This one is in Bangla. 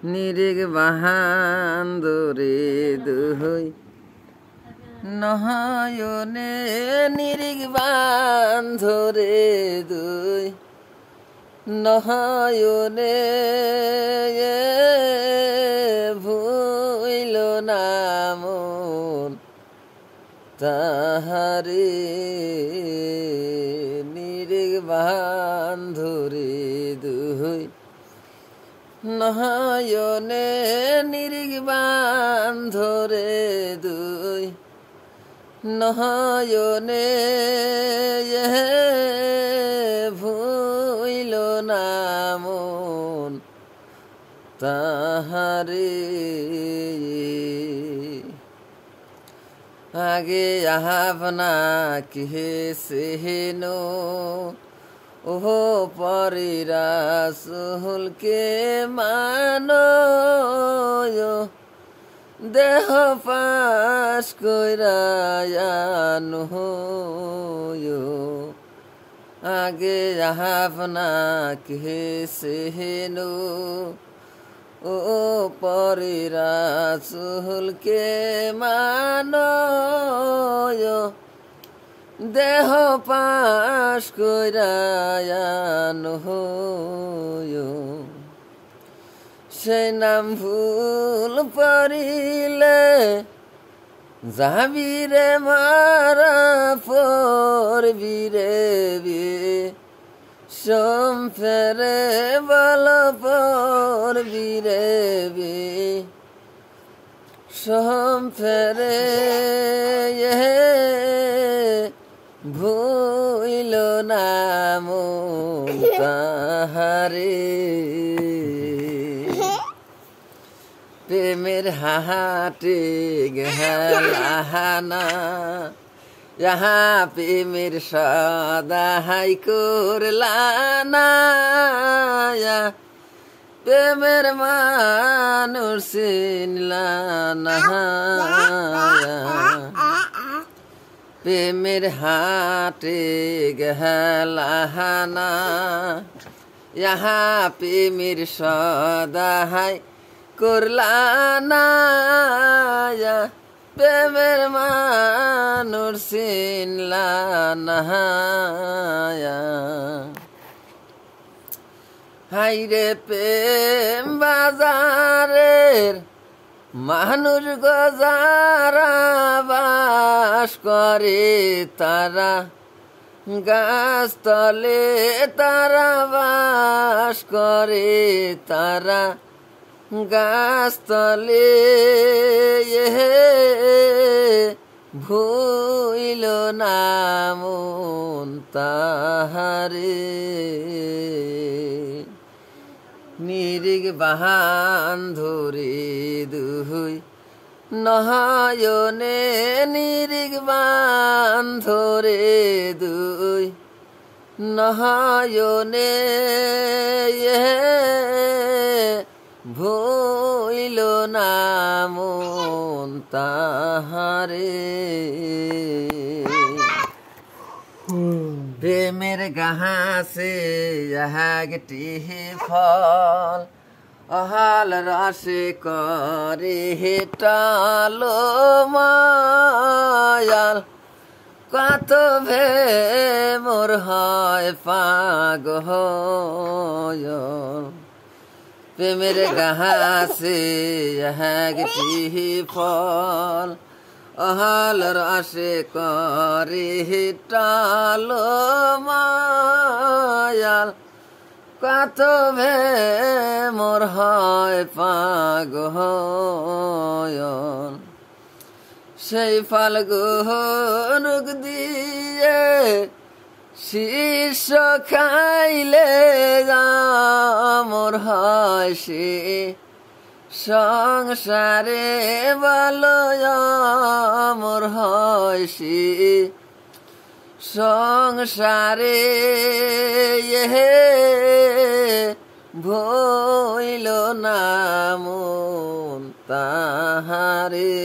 নিরিগ বাহান ধরে দুই নয়নে নিরিগ বান ধরে দুই নয়নে ভুইল না মন তাহারে নিরিগ বান ধরে দুই নয়নে নিরিগ বান ধরে দুই নয়নে ভুইল না মন তাহারে আগে আপনা কে সেনো ওহ পরিরা সুহুলকে মানো দেহ পাশ কইরায়ানো আগে আপনা কে সেনো ও পরিরা সুহুলকে মানো দেহ পাশ কইরায়ানো সেই নাম ভুল পড়িলে যাবিরে মারা পড়বিরে সোম ফেরে বল পড়বিরে সোম ফেরে ভুইল না মন তাহারে প্রেমের হাটে গেলাহানা ইহা প্রেমের সদাই করলানা প্রেমের মানুষ চিনলানা প্রেমের হাটে গেলাহানা ইহা প্রেমের সদাই করলানা প্রেমের মানুষ চিনলানা হাইরে প্রেম বাজারের মানুষ গজারা বাস করে তারা গাছতলে তারা বাস করে তারা গাছতলে ভুইল না মন তাহারে নিরিগ বাহান ধরে দুই নয়নে নিরিগ বান ধরে দুই নয়নে ভুইল না মন তাহারে প্রেমের গাহাসে একটি ফল অহাল রসে করে হেটালো মায়াল কত ভে মোর হয় পাগল প্রেমের গাহাসে একটি ফল অহাল রসে করে হেটালো মায়াল কত ভে মোর হয় পাগল সেই ফাল্গুন দিয়ে শীর্ষ খাইলে মোর হয় সে সংসারে বলো মোর হয় সে সংসারে ভইল না মন তাহারে।